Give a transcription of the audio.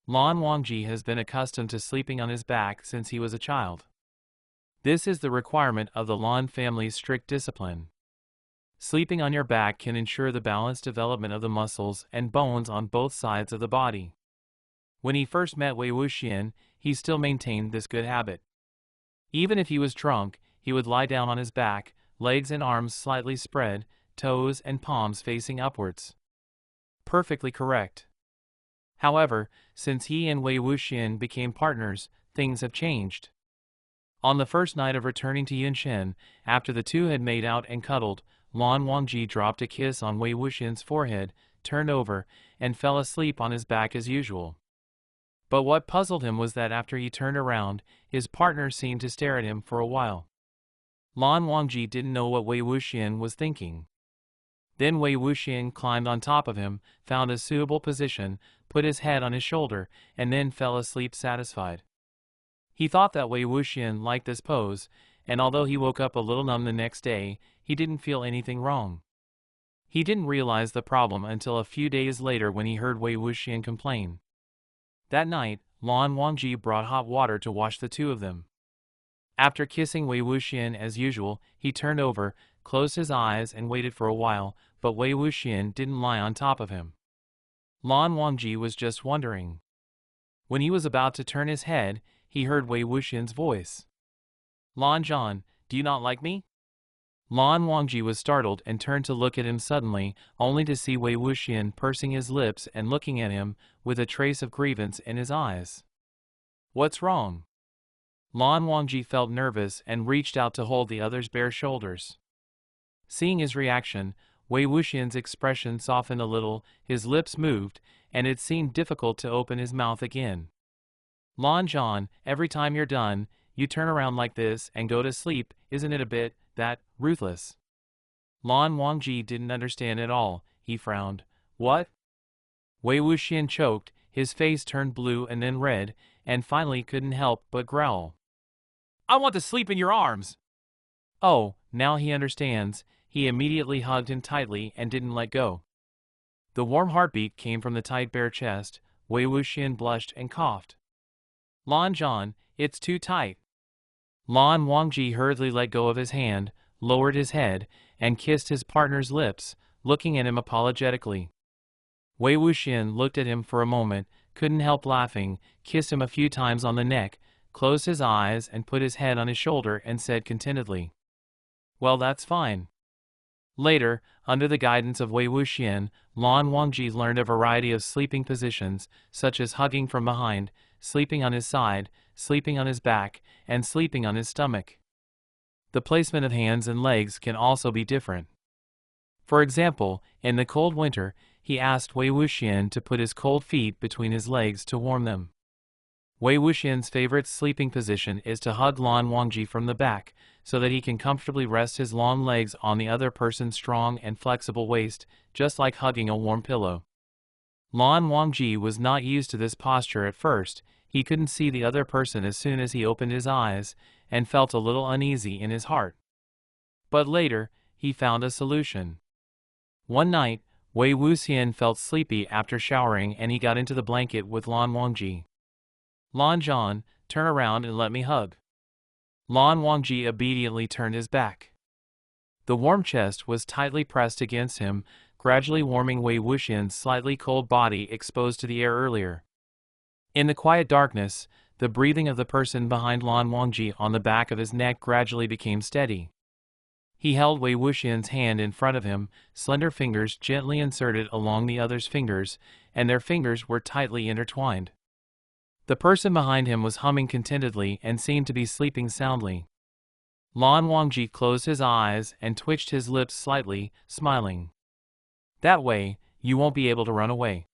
Lan Wangji has been accustomed to sleeping on his back since he was a child. This is the requirement of the Lan family's strict discipline. Sleeping on your back can ensure the balanced development of the muscles and bones on both sides of the body. When he first met Wei Wuxian, he still maintained this good habit. Even if he was drunk, he would lie down on his back, legs and arms slightly spread, toes and palms facing upwards. Perfectly correct. However, since he and Wei Wuxian became partners, things have changed. On the first night of returning to Yunxian, after the two had made out and cuddled, Lan Wangji dropped a kiss on Wei Wuxian's forehead, turned over, and fell asleep on his back as usual. But what puzzled him was that after he turned around, his partner seemed to stare at him for a while. Lan Wangji didn't know what Wei Wuxian was thinking. Then Wei Wuxian climbed on top of him, found a suitable position, put his head on his shoulder, and then fell asleep satisfied. He thought that Wei Wuxian liked this pose, and although he woke up a little numb the next day, he didn't feel anything wrong. He didn't realize the problem until a few days later when he heard Wei Wuxian complain. That night, Lan Wangji brought hot water to wash the two of them. After kissing Wei Wuxian as usual, he turned over, closed his eyes and waited for a while, but Wei Wuxian didn't lie on top of him. Lan Wangji was just wondering. When he was about to turn his head, he heard Wei Wuxian's voice. "Lan Zhan, do you not like me?" Lan Wangji was startled and turned to look at him suddenly, only to see Wei Wuxian pursing his lips and looking at him, with a trace of grievance in his eyes. "What's wrong?" Lan Wangji felt nervous and reached out to hold the other's bare shoulders. Seeing his reaction, Wei Wuxian's expression softened a little, his lips moved, and it seemed difficult to open his mouth again. "Lan Zhan, every time you're done, you turn around like this and go to sleep, isn't it a bit, ruthless?" Lan Wangji didn't understand at all, he frowned. "What?" Wei Wuxian choked, his face turned blue and then red, and finally couldn't help but growl. "I want to sleep in your arms!" Oh, now he understands. He immediately hugged him tightly and didn't let go. The warm heartbeat came from the tight bare chest. Wei Wuxian blushed and coughed. "Lan Zhan, it's too tight." Lan Wangji hurriedly let go of his hand, lowered his head, and kissed his partner's lips, looking at him apologetically. Wei Wuxian looked at him for a moment, couldn't help laughing, kissed him a few times on the neck, closed his eyes and put his head on his shoulder and said contentedly, "Well, that's fine." Later, under the guidance of Wei Wuxian, Lan Wangji learned a variety of sleeping positions, such as hugging from behind, sleeping on his side, sleeping on his back, and sleeping on his stomach. The placement of hands and legs can also be different. For example, in the cold winter, he asked Wei Wuxian to put his cold feet between his legs to warm them. Wei Wuxian's favorite sleeping position is to hug Lan Wangji from the back, so that he can comfortably rest his long legs on the other person's strong and flexible waist, just like hugging a warm pillow. Lan Wangji was not used to this posture at first. He couldn't see the other person as soon as he opened his eyes, and felt a little uneasy in his heart. But later, he found a solution. One night, Wei Wuxian felt sleepy after showering and he got into the blanket with Lan Wangji. "Lan Zhan, turn around and let me hug." Lan Wangji obediently turned his back. The warm chest was tightly pressed against him, gradually warming Wei Wuxian's slightly cold body exposed to the air earlier. In the quiet darkness, the breathing of the person behind Lan Wangji on the back of his neck gradually became steady. He held Wei Wuxian's hand in front of him, slender fingers gently inserted along the other's fingers, and their fingers were tightly intertwined. The person behind him was humming contentedly and seemed to be sleeping soundly. Lan Wangji closed his eyes and twitched his lips slightly, smiling. "That way, you won't be able to run away."